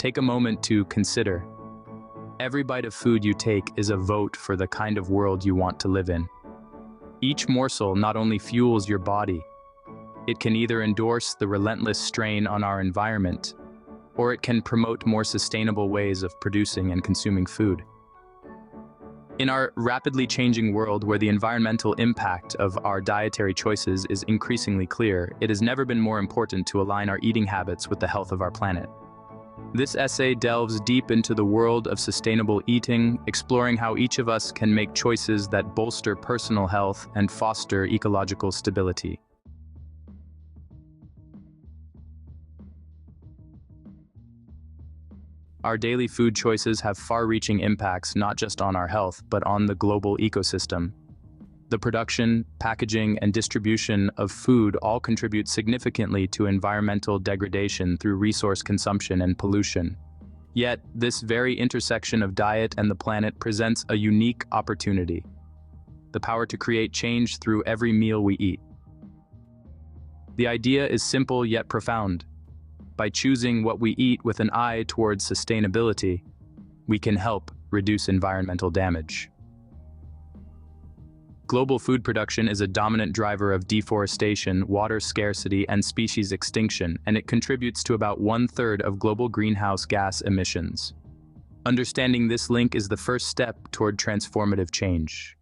Take a moment to consider. Every bite of food you take is a vote for the kind of world you want to live in. Each morsel not only fuels your body, it can either endorse the relentless strain on our environment, or it can promote more sustainable ways of producing and consuming food. In our rapidly changing world where the environmental impact of our dietary choices is increasingly clear, it has never been more important to align our eating habits with the health of our planet. This essay delves deep into the world of sustainable eating, exploring how each of us can make choices that bolster personal health and foster ecological stability. Our daily food choices have far-reaching impacts not just on our health, but on the global ecosystem. The production, packaging, and distribution of food all contribute significantly to environmental degradation through resource consumption and pollution. Yet, this very intersection of diet and the planet presents a unique opportunity: the power to create change through every meal we eat. The idea is simple yet profound. By choosing what we eat with an eye towards sustainability, we can help reduce environmental damage. Global food production is a dominant driver of deforestation, water scarcity, and species extinction, and it contributes to about 1/3 of global greenhouse gas emissions. Understanding this link is the first step toward transformative change.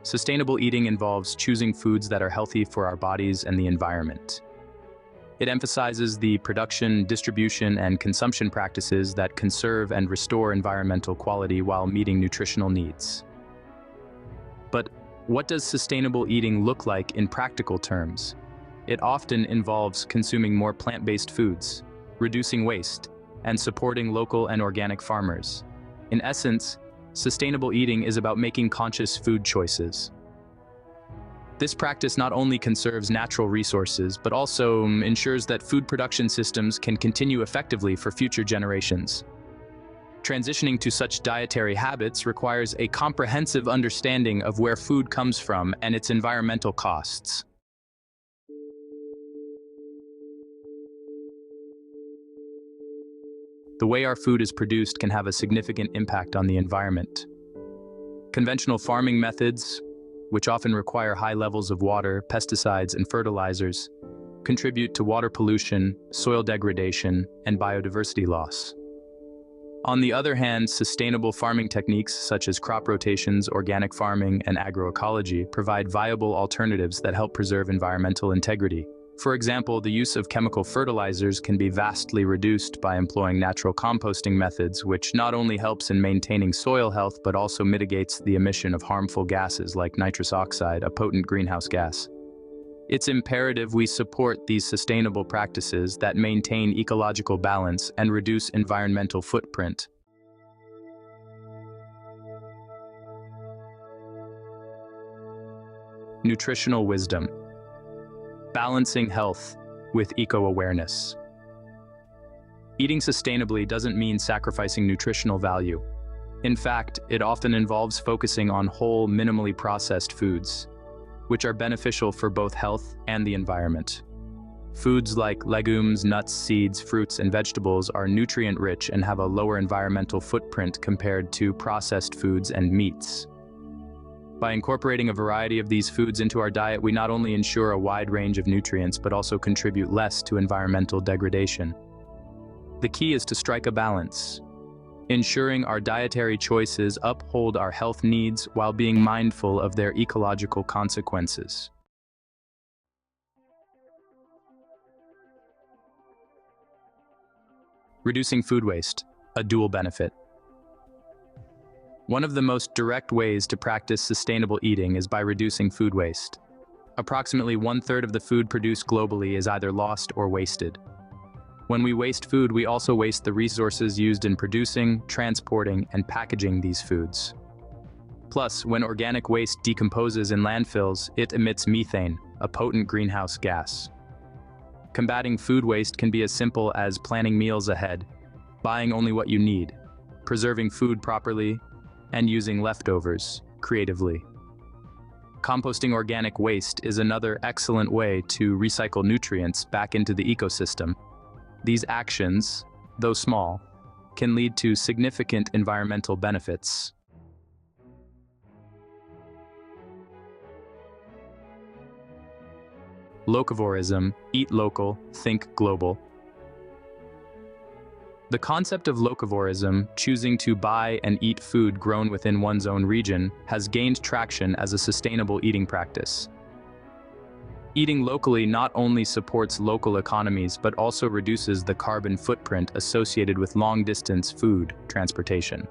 Sustainable eating involves choosing foods that are healthy for our bodies and the environment. It emphasizes the production, distribution, and consumption practices that conserve and restore environmental quality while meeting nutritional needs. But what does sustainable eating look like in practical terms? It often involves consuming more plant-based foods, reducing waste, and supporting local and organic farmers. In essence, sustainable eating is about making conscious food choices. This practice not only conserves natural resources, but also ensures that food production systems can continue effectively for future generations. Transitioning to such dietary habits requires a comprehensive understanding of where food comes from and its environmental costs. The way our food is produced can have a significant impact on the environment. Conventional farming methods, which often require high levels of water, pesticides, and fertilizers, contribute to water pollution, soil degradation, and biodiversity loss. On the other hand, sustainable farming techniques such as crop rotations, organic farming, and agroecology provide viable alternatives that help preserve environmental integrity. For example, the use of chemical fertilizers can be vastly reduced by employing natural composting methods, which not only helps in maintaining soil health but also mitigates the emission of harmful gases like nitrous oxide, a potent greenhouse gas. It's imperative we support these sustainable practices that maintain ecological balance and reduce environmental footprint. Nutritional wisdom. Balancing health with eco-awareness. Eating sustainably doesn't mean sacrificing nutritional value. In fact, it often involves focusing on whole, minimally processed foods, which are beneficial for both health and the environment. Foods like legumes, nuts, seeds, fruits, and vegetables are nutrient-rich and have a lower environmental footprint compared to processed foods and meats. By incorporating a variety of these foods into our diet, we not only ensure a wide range of nutrients, but also contribute less to environmental degradation. The key is to strike a balance, ensuring our dietary choices uphold our health needs while being mindful of their ecological consequences. Reducing food waste, a dual benefit. One of the most direct ways to practice sustainable eating is by reducing food waste. Approximately 1/3 of the food produced globally is either lost or wasted. When we waste food, we also waste the resources used in producing, transporting, and packaging these foods. Plus, when organic waste decomposes in landfills, it emits methane, a potent greenhouse gas. Combating food waste can be as simple as planning meals ahead, buying only what you need, preserving food properly, and using leftovers creatively. Composting organic waste is another excellent way to recycle nutrients back into the ecosystem. These actions, though small, can lead to significant environmental benefits. Locavorism, eat local, think global. The concept of locavorism, choosing to buy and eat food grown within one's own region, has gained traction as a sustainable eating practice. Eating locally not only supports local economies but also reduces the carbon footprint associated with long-distance food transportation.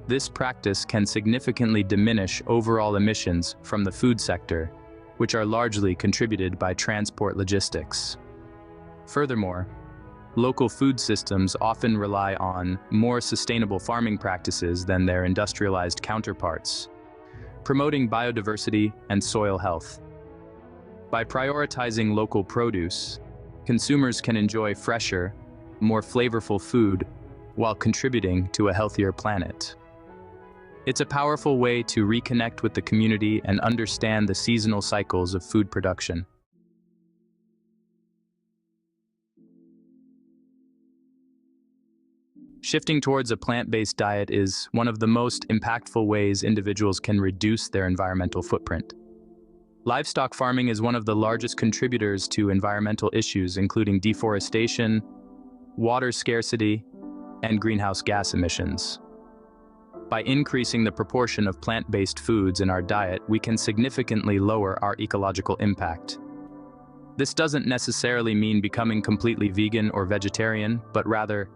This practice can significantly diminish overall emissions from the food sector, which are largely contributed by transport logistics. Furthermore, local food systems often rely on more sustainable farming practices than their industrialized counterparts, promoting biodiversity and soil health. By prioritizing local produce, consumers can enjoy fresher, more flavorful food while contributing to a healthier planet. It's a powerful way to reconnect with the community and understand the seasonal cycles of food production. Shifting towards a plant-based diet is one of the most impactful ways individuals can reduce their environmental footprint. Livestock farming is one of the largest contributors to environmental issues, including deforestation, water scarcity, and greenhouse gas emissions. By increasing the proportion of plant-based foods in our diet, we can significantly lower our ecological impact. This doesn't necessarily mean becoming completely vegan or vegetarian, but rather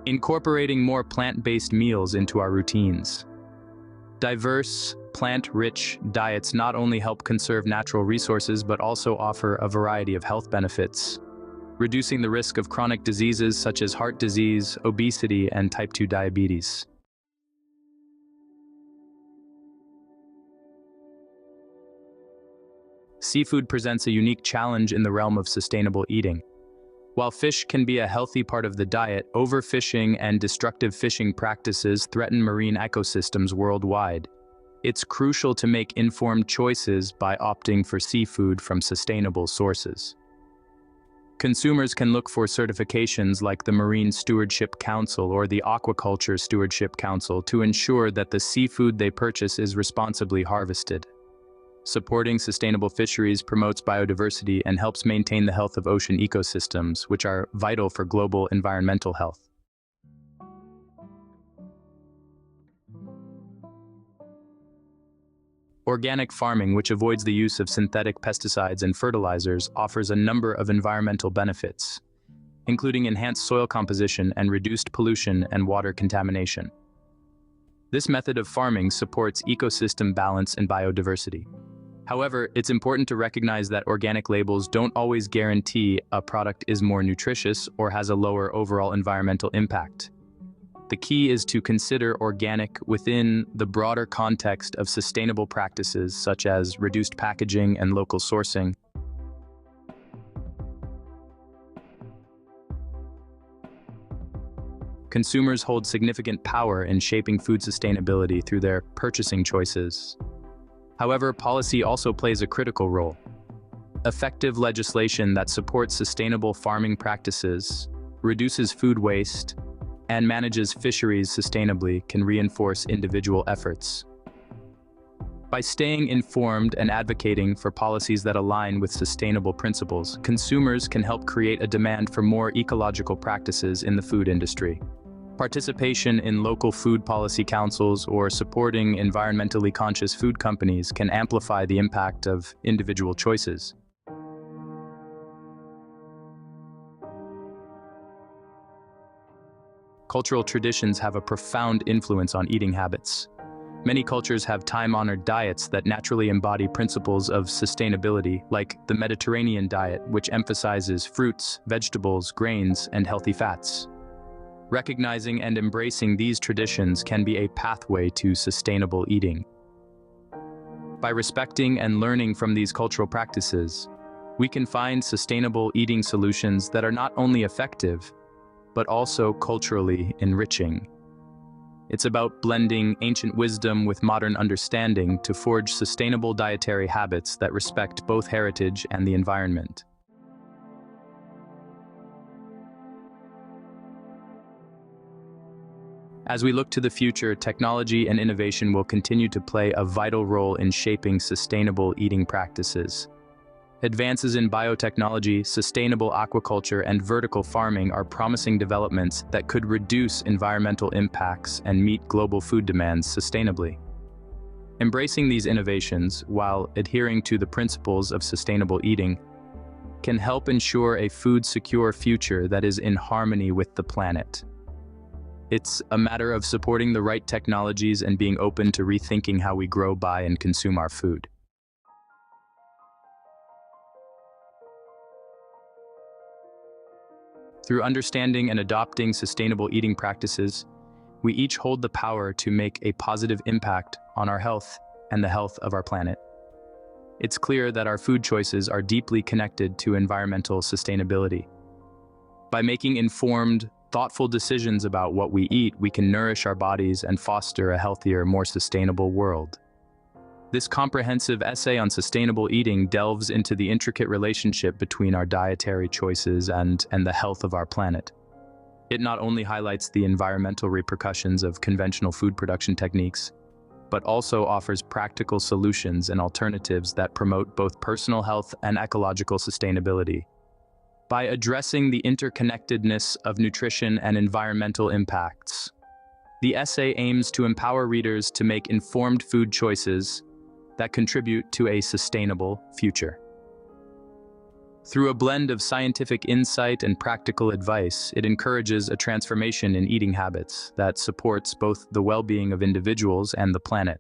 incorporating more plant-based meals into our routines. Diverse, plant-rich diets not only help conserve natural resources but also offer a variety of health benefits, reducing the risk of chronic diseases such as heart disease, obesity, and type 2 diabetes. Seafood presents a unique challenge in the realm of sustainable eating. While fish can be a healthy part of the diet, overfishing and destructive fishing practices threaten marine ecosystems worldwide. It's crucial to make informed choices by opting for seafood from sustainable sources. Consumers can look for certifications like the Marine Stewardship Council or the Aquaculture Stewardship Council to ensure that the seafood they purchase is responsibly harvested. Supporting sustainable fisheries promotes biodiversity and helps maintain the health of ocean ecosystems, which are vital for global environmental health. Organic farming, which avoids the use of synthetic pesticides and fertilizers, offers a number of environmental benefits, including enhanced soil composition and reduced pollution and water contamination. This method of farming supports ecosystem balance and biodiversity. However, it's important to recognize that organic labels don't always guarantee a product is more nutritious or has a lower overall environmental impact. The key is to consider organic within the broader context of sustainable practices such as reduced packaging and local sourcing. Consumers hold significant power in shaping food sustainability through their purchasing choices. However, policy also plays a critical role. Effective legislation that supports sustainable farming practices, reduces food waste, and manages fisheries sustainably can reinforce individual efforts. By staying informed and advocating for policies that align with sustainable principles, consumers can help create a demand for more ecological practices in the food industry. Participation in local food policy councils or supporting environmentally conscious food companies can amplify the impact of individual choices. Cultural traditions have a profound influence on eating habits. Many cultures have time-honored diets that naturally embody principles of sustainability, like the Mediterranean diet, which emphasizes fruits, vegetables, grains, and healthy fats. Recognizing and embracing these traditions can be a pathway to sustainable eating. By respecting and learning from these cultural practices, we can find sustainable eating solutions that are not only effective, but also culturally enriching. It's about blending ancient wisdom with modern understanding to forge sustainable dietary habits that respect both heritage and the environment. As we look to the future, technology and innovation will continue to play a vital role in shaping sustainable eating practices. Advances in biotechnology, sustainable aquaculture, and vertical farming are promising developments that could reduce environmental impacts and meet global food demands sustainably. Embracing these innovations, while adhering to the principles of sustainable eating, can help ensure a food-secure future that is in harmony with the planet. It's a matter of supporting the right technologies and being open to rethinking how we grow, buy, and consume our food. Through understanding and adopting sustainable eating practices, we each hold the power to make a positive impact on our health and the health of our planet. It's clear that our food choices are deeply connected to environmental sustainability. By making informed, thoughtful decisions about what we eat, we can nourish our bodies and foster a healthier, more sustainable world. This comprehensive essay on sustainable eating delves into the intricate relationship between our dietary choices and the health of our planet. It not only highlights the environmental repercussions of conventional food production techniques, but also offers practical solutions and alternatives that promote both personal health and ecological sustainability. By addressing the interconnectedness of nutrition and environmental impacts, the essay aims to empower readers to make informed food choices that contribute to a sustainable future. Through a blend of scientific insight and practical advice, it encourages a transformation in eating habits that supports both the well-being of individuals and the planet.